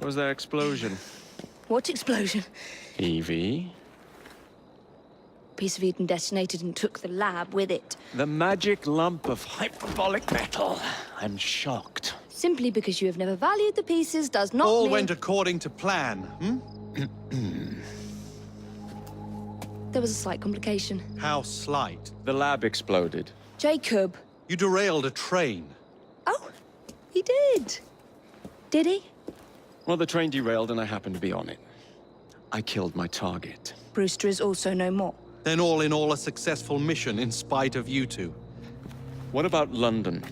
Was there explosion? What explosion? Evie? Piece of Eden detonated and took the lab with it. The magic lump of hyperbolic metal. I'm shocked. Simply because you have never valued the pieces does not All mean... went according to plan, hmm? There was a slight complication. How slight. The lab exploded. Jacob. You derailed a train. Oh, he did. Did he? Well, the train derailed and I happened to be on it. I killed my target. Brewster is also no more. Then all in all a successful mission in spite of you two. What about London?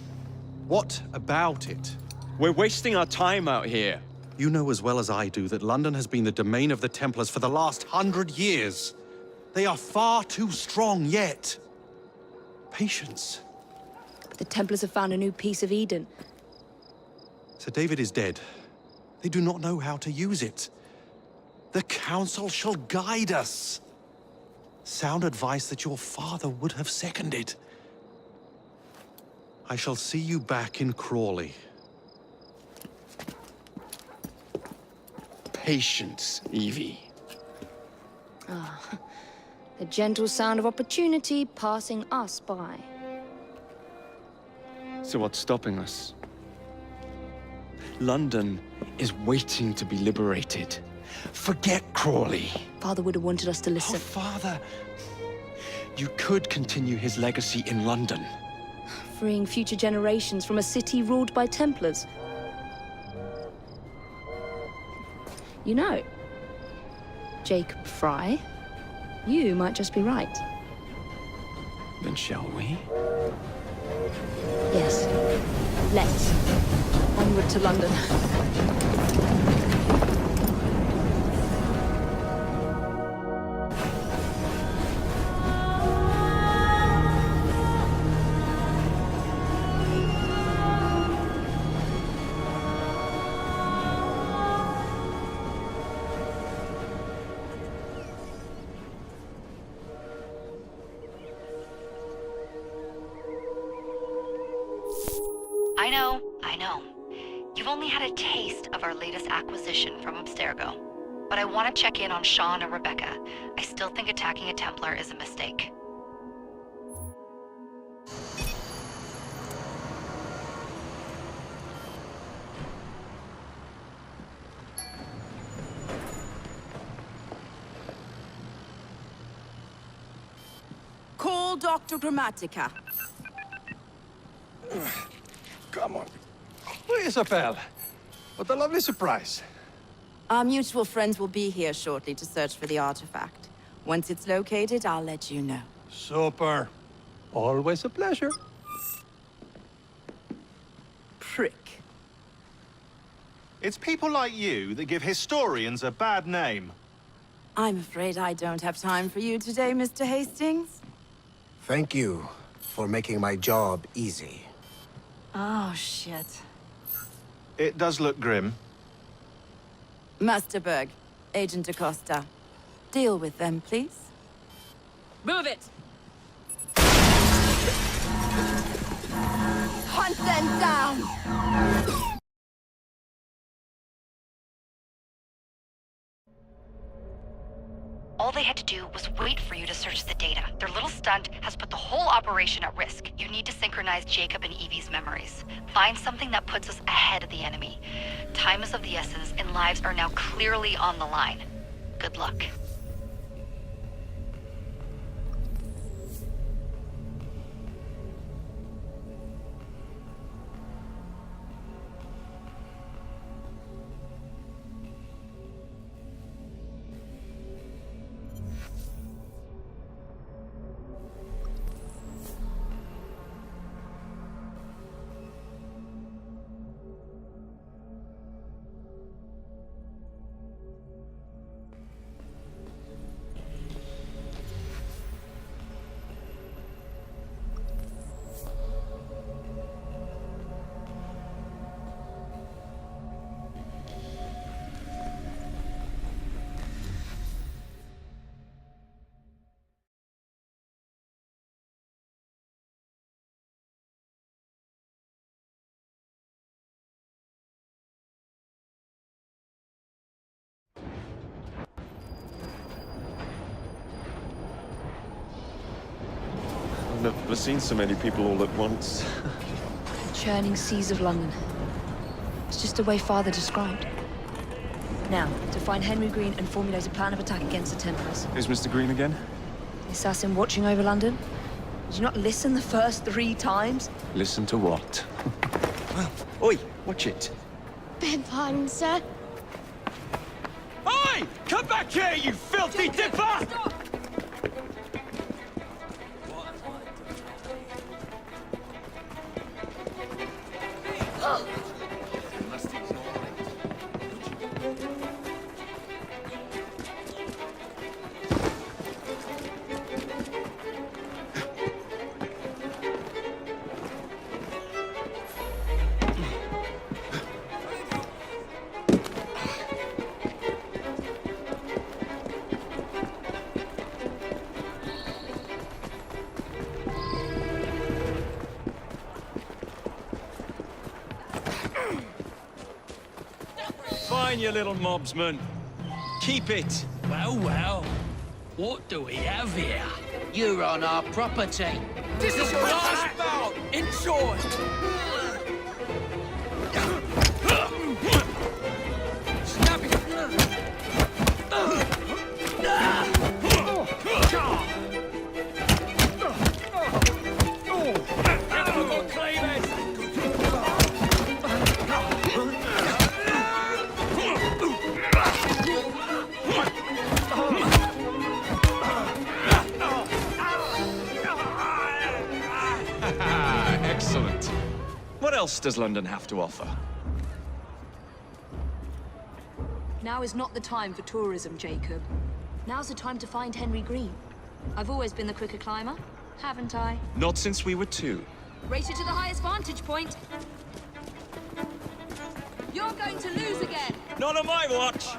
What about it? We're wasting our time out here. You know as well as I do that London has been the domain of the Templars for the last 100 years. They are far too strong yet. Patience. But the Templars have found a new piece of Eden. Sir David is dead. They do not know how to use it. The Council shall guide us. Sound advice that your father would have seconded. I shall see you back in Crawley. Patience, Evie. The gentle sound of opportunity passing us by. So what's stopping us? London is waiting to be liberated. Forget Crawley. Father would have wanted us to Oh, listen. Father. You could continue his legacy in London. Freeing future generations from a city ruled by Templars. You know, Jacob Fry, you might just be right. Then shall we? Yes. Let's. Onward to London. I know. You've only had a taste of our latest acquisition from Abstergo. But I want to check in on Sean and Rebecca. I still think attacking a Templar is a mistake. Call Dr. Grammatica. Come on. Isabel, what a lovely surprise. Our mutual friends will be here shortly to search for the artifact. Once it's located, I'll let you know. Super. Always a pleasure. Prick. It's people like you that give historians a bad name. I'm afraid I don't have time for you today, Mr. Hastings. Thank you for making my job easy. Oh, shit. It does look grim. Master Berg, Agent Acosta. Deal with them, please. Move it! Hunt them down! All they had to do was wait for you to search the data. Their little stunt has put the whole operation at risk. You need to synchronize Jacob and Evie's memories. Find something that puts us ahead of the enemy. Time is of the essence, and lives are now clearly on the line. Good luck. never seen so many people all at once. Churning seas of London. It's just the way Father described. Now, to find Henry Green and formulate a plan of attack against the Templars. Who's Mr. Green again? The assassin watching over London? Did you not listen the first 3 times? Listen to what? Oi, watch it. Beg pardon, sir. Oi! Come back here, you filthy dipper! Fine, you little mobsman. Keep it. Well, well. What do we have here? You're on our property. This is your last bout. Enjoy. Snap it. Excellent. What else does London have to offer? Now is not the time for tourism, Jacob. Now's the time to find Henry Green. I've always been the quicker climber, haven't I? Not since we were 2. Race it to the highest vantage point. You're going to lose again. Not on my watch!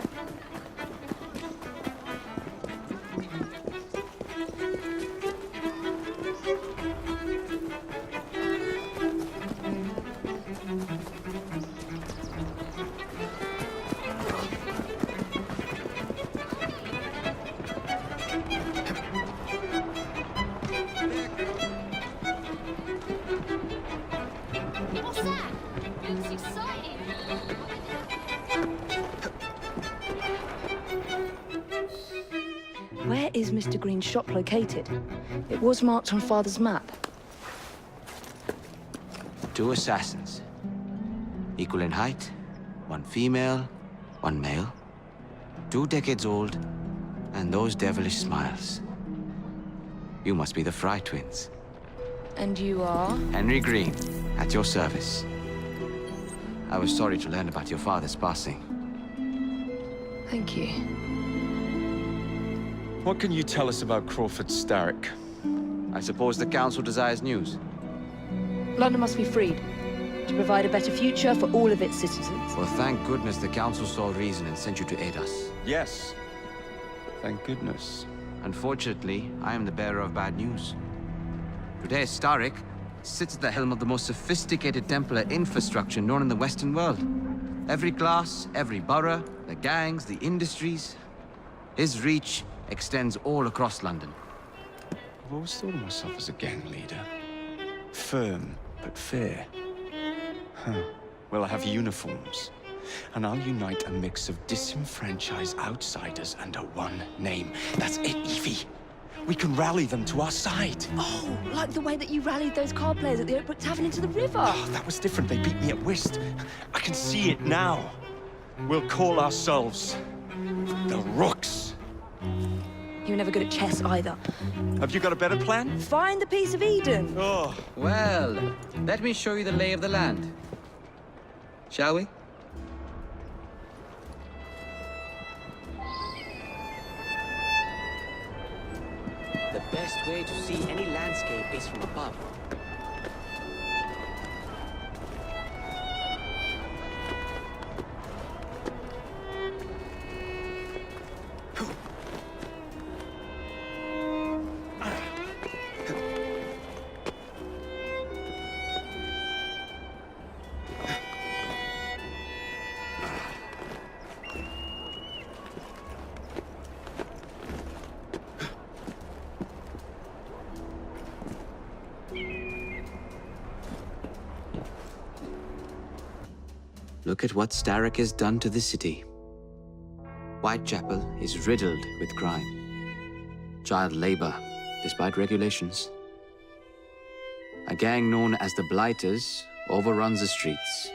What's that? Looks exciting. Where is Mr. Green's shop located? It was marked on Father's map. 2 assassins. Equal in height. 1 female, 1 male. 2 decades old. And those devilish smiles. You must be the Fry twins. And you are? Henry Green, at your service. I was sorry to learn about your father's passing. Thank you. What can you tell us about Crawford Starrick? I suppose the Council desires news. London must be freed, to provide a better future for all of its citizens. Well, thank goodness the Council saw reason and sent you to aid us. Yes. Thank goodness. Unfortunately, I am the bearer of bad news. Today, Starrick sits at the helm of the most sophisticated Templar infrastructure known in the Western world. Every class, every borough, the gangs, the industries. His reach extends all across London. I've always thought of myself as a gang leader. Firm, but fair. Huh. Well, I have uniforms. And I'll unite a mix of disenfranchised outsiders under one name. That's it, Evie. We can rally them to our side. Oh, like the way that you rallied those card players at the Oakbrook Tavern into the river. Oh, that was different. They beat me at whist. I can see it now. We'll call ourselves the Rooks. You were never good at chess either. Have you got a better plan? Find the piece of Eden. Oh, Well, let me show you the lay of the land. Shall we? The best way to see any landscape is from above. Look at what Starrick has done to the city. Whitechapel is riddled with crime. Child labor, despite regulations. A gang known as the Blighters overruns the streets,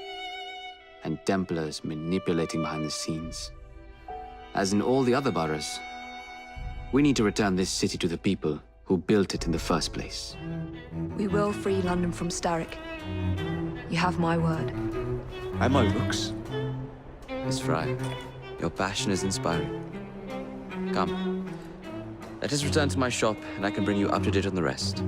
and Templars manipulating behind the scenes. As in all the other boroughs, we need to return this city to the people who built it in the first place. We will free London from Starrick. You have my word. And my looks. Miss Fry, your passion is inspiring. Come, let us return to my shop, and I can bring you up to date on the rest.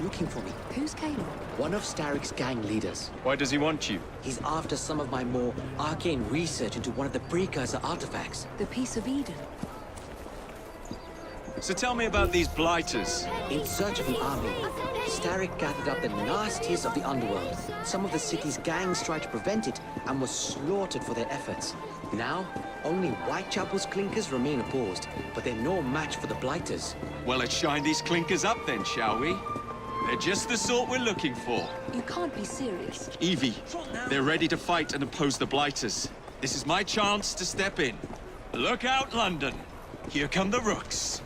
Looking for me. Who's Caleb? One of Starrick's gang leaders. Why does he want you? He's after some of my more arcane research into one of the precursor artifacts. The Piece of Eden. So tell me about these blighters. In search of an army, Starrick gathered up the nastiest of the underworld. Some of the city's gangs tried to prevent it and were slaughtered for their efforts. Now, only Whitechapel's clinkers remain opposed, but they're no match for the Blighters. Well, let's shine these clinkers up then, shall we? They're just the sort we're looking for. You can't be serious. Evie, they're ready to fight and oppose the Blighters. This is my chance to step in. Look out, London. Here come the Rooks.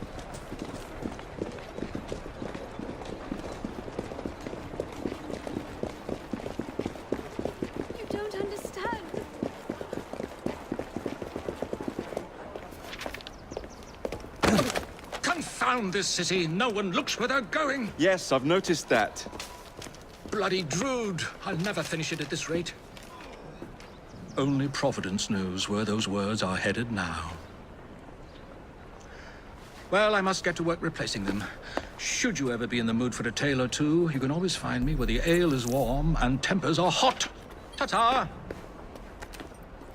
You don't understand. Confound this city. No one looks where they're going. Yes, I've noticed that. Bloody Drood. I'll never finish it at this rate. Only Providence knows where those words are headed now. Well, I must get to work replacing them. Should you ever be in the mood for a tale or two, you can always find me where the ale is warm and tempers are hot. Ta-ta!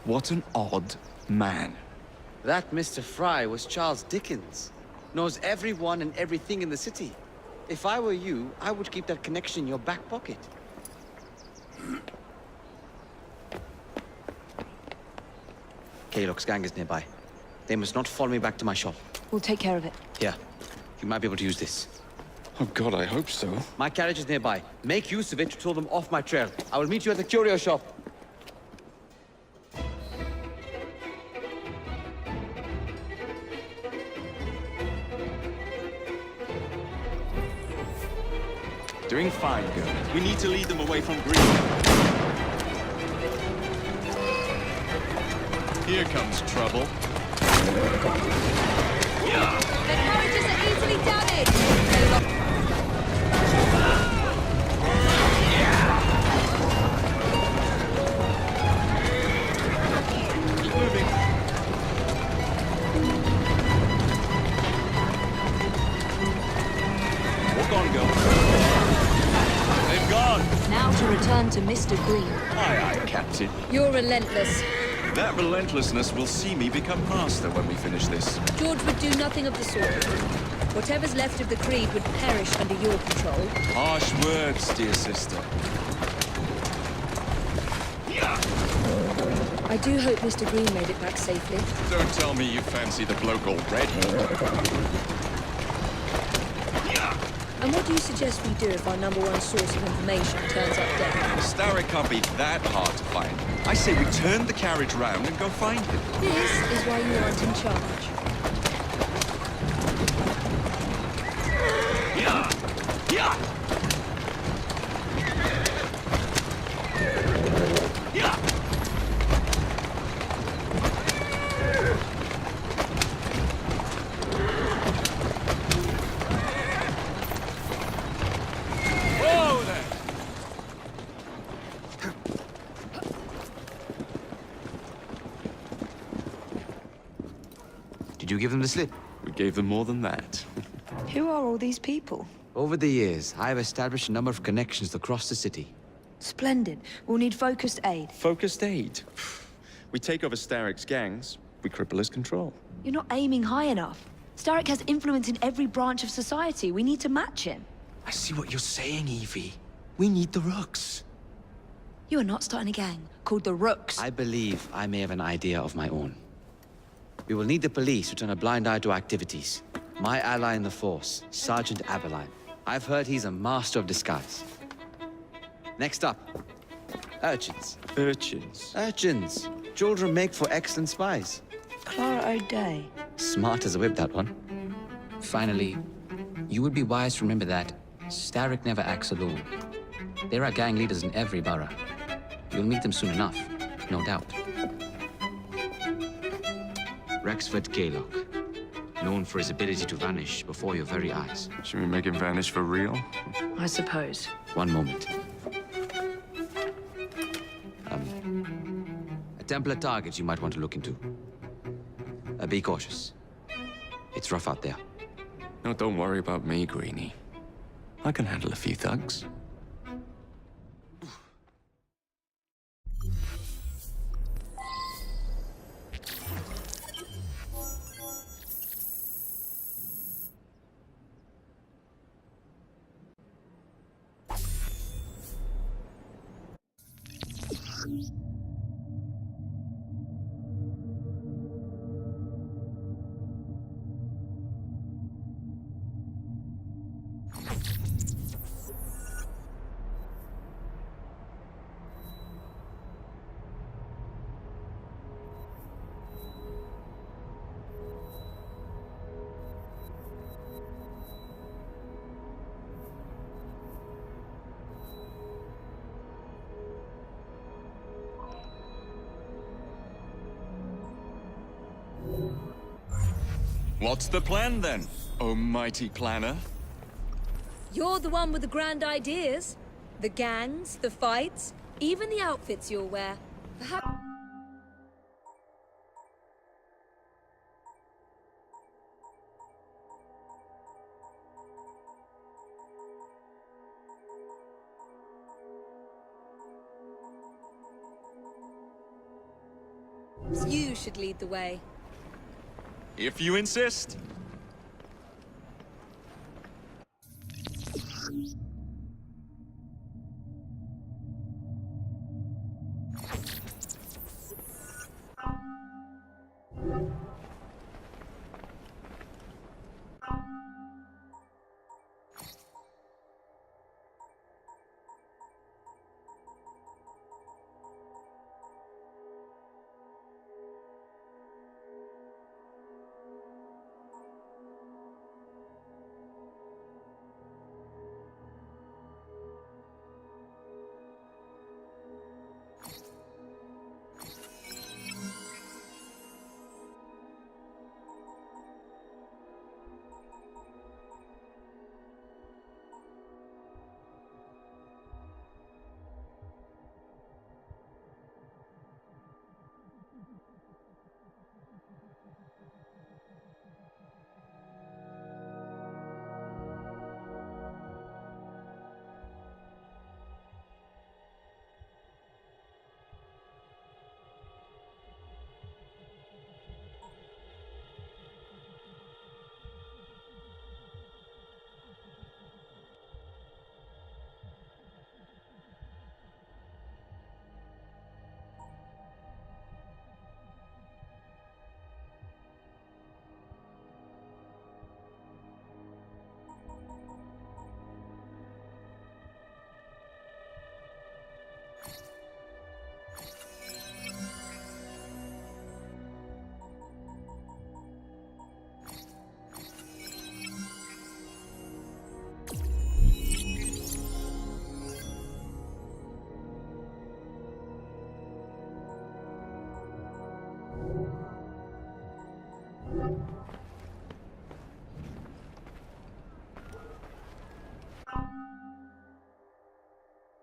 What an odd man. That Mr. Fry was Charles Dickens. Knows everyone and everything in the city. If I were you, I would keep that connection in your back pocket. Kaylock's gang is nearby. They must not follow me back to my shop. We'll take care of it. Here, you might be able to use this. Oh God, I hope so. My carriage is nearby. Make use of it to throw them off my trail. I will meet you at the curio shop. Doing fine, girl. We need to lead them away from Green. Here comes trouble. The carriages are easily damaged! Keep moving. Walk on, girl. They've gone. Now to return to Mr. Green. Aye, aye, Captain. You're relentless. That relentlessness will see me become master when we finish this. George would do nothing of the sort. Whatever's left of the Creed would perish under your control. Harsh words, dear sister. I do hope Mr. Green made it back safely. Don't tell me you fancy the bloke already. And what do you suggest we do if our number one source of information turns up dead? Starrick can't be that hard to find. I say we turn the carriage round and go find him. This is why you aren't in charge. Whoa there! Did you give them the slip? We gave them more than that. Who are all these people? Over the years, I have established a number of connections across the city. Splendid. We'll need focused aid. Focused aid. We take over Starrick's gangs, we cripple his control. You're not aiming high enough. Starrick has influence in every branch of society. We need to match him. I see what you're saying, Evie. We need the Rooks. You are not starting a gang called the Rooks. I believe I may have an idea of my own. We will need the police to turn a blind eye to activities. My ally in the force, Sergeant Aberline. I've heard he's a master of disguise. Next up, urchins. Urchins? Urchins. Children make for excellent spies. Clara O'Day. Smart as a whip, that one. Finally, you would be wise to remember that Starrick never acts alone. There are gang leaders in every borough. You'll meet them soon enough, no doubt. Rexford Gaylock, known for his ability to vanish before your very eyes. Should we make him vanish for real? I suppose. One moment. A Templar target you might want to look into. Be cautious. It's rough out there. No, don't worry about me, Greenie. I can handle a few thugs. What's the plan then, oh mighty planner? You're the one with the grand ideas. The gangs, the fights, even the outfits you'll wear. Perhaps... you should lead the way. If you insist.